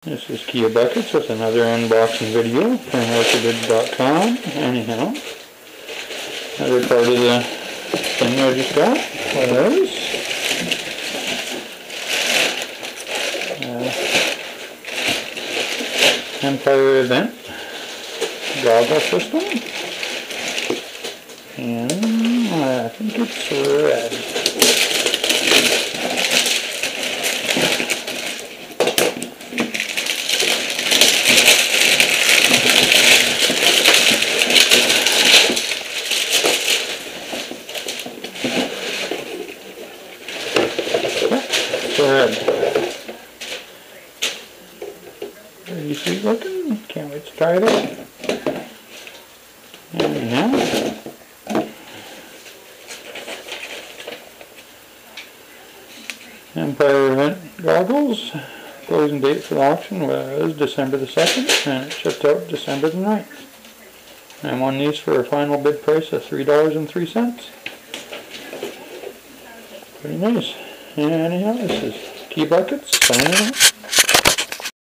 This is Kia Buckets with another unboxing video from Orcharded.com. Anyhow, another part of the thing I just got was Empire Event goggle system, and I think it's red. Pretty sweet looking. Can't wait to try it out. Anyhow, Empire Event goggles. Closing date for the auction was December the 2nd, and it shipped out December the 9th. I won these for a final bid price of $3.03. Pretty nice. Anyhow, this is Kia Buckets signing out.